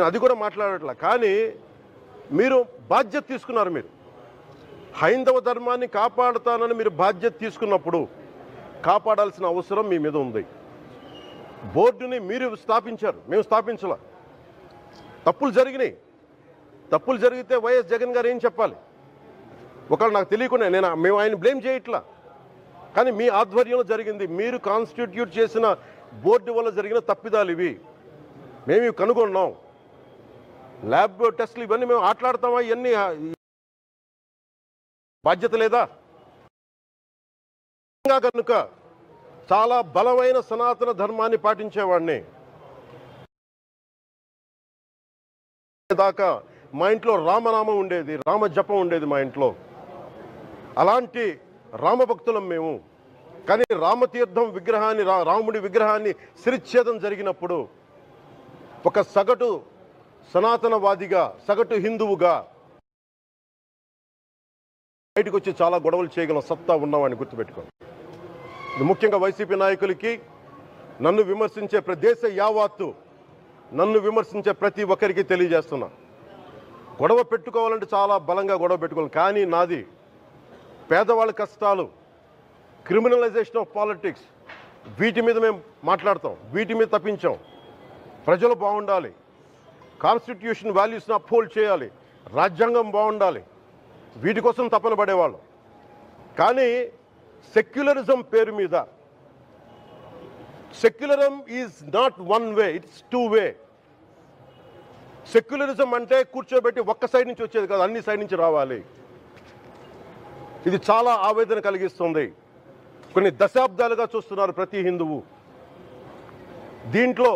అది కూడా మాట్లాడట్లా. కానీ మీరు బాధ్యత తీసుకున్నారు. మీరు హైందవ ధర్మాన్ని కాపాడుతానని మీరు బాధ్యత తీసుకున్నప్పుడు కాపాడాల్సిన అవసరం మీ మీద ఉంది. బోర్డుని మీరు స్థాపించారు, మేము స్థాపించాల. తప్పులు జరిగినాయి. తప్పులు జరిగితే వైఎస్ జగన్ గారు ఏం చెప్పాలి? ఒకవేళ నాకు తెలియకుండా మేము ఆయన బ్లేమ్ చేయట్లా. కానీ మీ ఆధ్వర్యంలో జరిగింది, మీరు కాన్స్టిట్యూట్ చేసిన బోర్డు వల్ల జరిగిన తప్పిదాలు ఇవి. మేము ఇవి కనుగొన్నాం. ల్యాబ్ టెస్టులు ఇవన్నీ మేము ఆటలాడతామా? ఇవన్నీ బాధ్యత లేదా? కనుక చాలా బలమైన సనాతన ధర్మాన్ని పాటించేవాడిని. దాకా మా ఇంట్లో రామనామం ఉండేది, రామ జపం ఉండేది మా ఇంట్లో. అలాంటి రామభక్తులం మేము. కానీ రామతీర్థం విగ్రహాన్ని, రాముడి విగ్రహాన్ని శిరచ్ఛేదం జరిగినప్పుడు ఒక సగటు సనాతనవాదిగా, సగటు హిందువుగా బయటకు వచ్చి చాలా గొడవలు చేయగల సత్తా ఉన్నవాడిని గుర్తుపెట్టుకోండి. ఇది ముఖ్యంగా వైసీపీ నాయకులకి, నన్ను విమర్శించే దేశ యావత్తు నన్ను విమర్శించే ప్రతి ఒక్కరికి తెలియజేస్తున్నా. గొడవ పెట్టుకోవాలంటే చాలా బలంగా గొడవ పెట్టుకోవాలి. కానీ నాది పేదవాళ్ళ కష్టాలు, క్రిమినలైజేషన్ ఆఫ్ పాలిటిక్స్, వీటి మీద మేము మాట్లాడతాం. వీటి మీద తప్పించాం. ప్రజలు బాగుండాలి, కాన్స్టిట్యూషన్ వాల్యూస్ని అప్హోల్డ్ చేయాలి, రాజ్యాంగం బాగుండాలి, వీటి కోసం తపన పడేవాళ్ళం. కానీ సెక్యులరిజం పేరు మీద, secularism is not one way, it's two way. Secularism అంటే కూర్చోబెట్టి ఒక్క సైడ్ నుంచి వచ్చేది కాదు, అన్ని సైడ్ నుంచి రావాలి. ఇది చాలా ఆవేదన కలిగిస్తుంది. కొన్ని దశాబ్దాలుగా చూస్తున్నారు ప్రతి హిందువు. దీంట్లో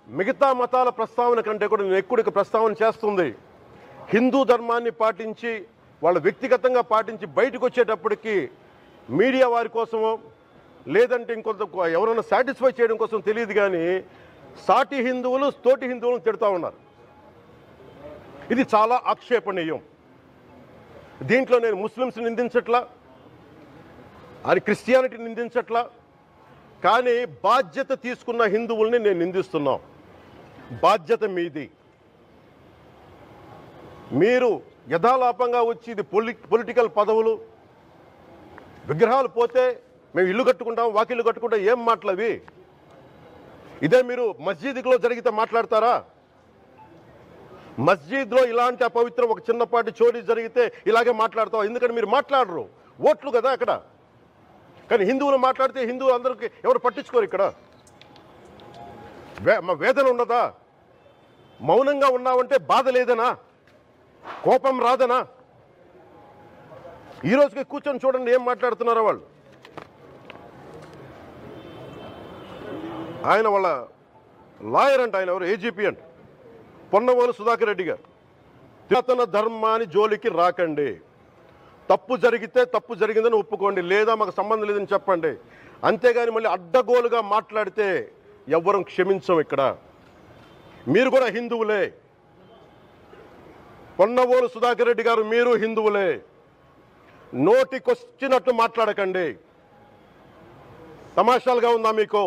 మిగతా మతాల ప్రస్తావన కంటే కూడా నేను ఎక్కువ ప్రస్తావన చేస్తుంది హిందూ ధర్మాన్ని పాటించి, వాళ్ళు వ్యక్తిగతంగా పాటించి బయటకు వచ్చేటప్పటికి మీడియా వారి కోసమో లేదంటే ఇంకొంత ఎవరైనా సాటిస్ఫై చేయడం కోసం తెలియదు, కానీ సాటి హిందువులు తోటి హిందువులను తిడుతూ ఉన్నారు. ఇది చాలా ఆక్షేపణీయం. దీంట్లో నేను ముస్లిమ్స్ నిందించట్లా, అది క్రిస్టియానిటీ నిందించట్లా, కానీ బాధ్యత తీసుకున్న హిందువుల్ని నేను నిందిస్తున్నాం. బాధ్యత మీది. మీరు యథాలాపంగా వచ్చి ఇది పొలిటికల్ పదవులు, విగ్రహాలు పోతే మేము ఇల్లు కట్టుకుంటాం, వాకిళ్ళు కట్టుకుంటాం, ఏం మాటలవి? ఇదే మీరు మస్జిద్లో జరిగితే మాట్లాడతారా? మస్జిద్లో ఇలాంటి అపవిత్రం, ఒక చిన్నపాటి చోరీ జరిగితే ఇలాగే మాట్లాడతాం. ఎందుకంటే మీరు మాట్లాడరు, ఓట్లు కదా అక్కడ. కానీ హిందువులు మాట్లాడితే హిందువులు అందరికీ ఎవరు పట్టించుకోరు. ఇక్కడ మా వేదన ఉండదా? మౌనంగా ఉన్నామంటే బాధ లేదనా? కోపం రాదనా? ఈ రోజుకి కూర్చొని చూడండి ఏం మాట్లాడుతున్నారో వాళ్ళు. ఆయన వాళ్ళ లాయర్ అంట, ఆయన ఎవరు, ఏజీపీ అంట, పొన్నవోలు సుధాకర్ రెడ్డి గారు. సనాతన ధర్మాన్ని జోలికి రాకండి. తప్పు జరిగితే తప్పు జరిగిందని ఒప్పుకోండి, లేదా మాకు సంబంధం లేదని చెప్పండి. అంతేగాని మళ్ళీ అడ్డగోలుగా మాట్లాడితే ఎవ్వరం క్షమించం. ఇక్కడ మీరు కూడా హిందువులే. పొన్నవోలు సుధాకర్ రెడ్డి గారు, మీరు హిందువులే. నోటికొచ్చినట్టు మాట్లాడకండి. తమాషాలుగా ఉందా మీకు?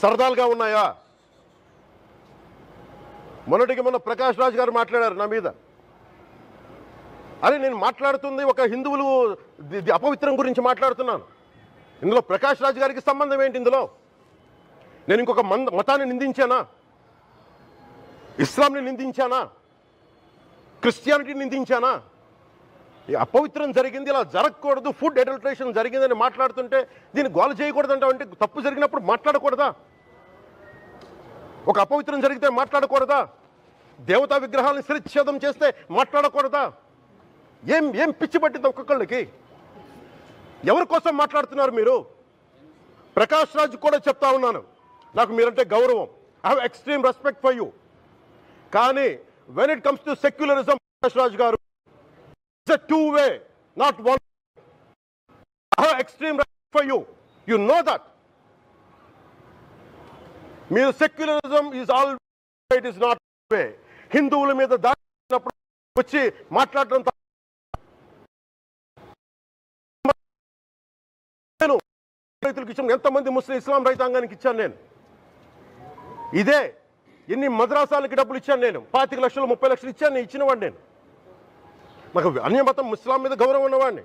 సరదాలుగా ఉన్నాయా? మొన్న ప్రకాష్ రాజ్ గారు మాట్లాడారు నా మీద. అరే నేను మాట్లాడుతుంది ఒక హిందువులు అపవిత్రం గురించి మాట్లాడుతున్నాను. ఇందులో ప్రకాష్ రాజ్ గారికి సంబంధం ఏంటి? ఇందులో నేను ఇంకొక మతాన్ని నిందించానా? ఇస్లాంని నిందించానా? క్రిస్టియానిటీని నిందించానా? అపవిత్రం జరిగింది, ఇలా జరగకూడదు, ఫుడ్ అడల్టరేషన్ జరిగిందని మాట్లాడుతుంటే దీన్ని గోల చేయకూడదంట. అంటే తప్పు జరిగినప్పుడు మాట్లాడకూడదా? ఒక అపవిత్రం జరిగితే మాట్లాడకూడదా? దేవతా విగ్రహాలను శిరచ్ఛేదం చేస్తే మాట్లాడకూడదా? ఏం పిచ్చి పట్టింది ఒక్కొక్కళ్ళకి? ఎవరి కోసం మాట్లాడుతున్నారు మీరు? ప్రకాష్ రాజ్ కూడా చెప్తా ఉన్నాను, నాకు మీరంటే గౌరవం. I have extreme respect for you. కానీ when it comes to secularism, Prakash Raj garu, it's a two way, not one. I have extreme respect for you. You know that. మీరు secularism is all, it is not way. హిందువుల మీద దాడినప్పుడు వచ్చి మాట్లాడటం. నేను రైతులకు ఇచ్చాను, ఎంతమంది ముస్లిం ఇస్లాం రైతాంగానికి ఇచ్చాను నేను. ఇదే ఎన్ని మద్రాసాలకి డబ్బులు ఇచ్చాను నేను, 25 లక్షలు 30 లక్షలు ఇచ్చాను, ఇచ్చినవాడిని నేను. నాకు అన్యమతం ఇస్లాం మీద గౌరవం ఉన్నవాడిని,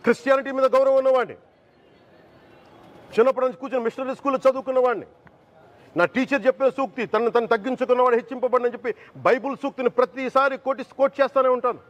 క్రిస్టియానిటీ మీద గౌరవం ఉన్నవాడిని, చిన్నప్పటి నుంచి కూర్చొని మిషనరీ స్కూల్లో చదువుకున్నవాడిని. నా టీచర్ చెప్పే సూక్తి, తను తగ్గించుకున్నవాడు హెచ్చింపబడినని చెప్పి బైబుల్ సూక్తిని ప్రతిసారి కోట్ చేస్తూనే ఉంటాను.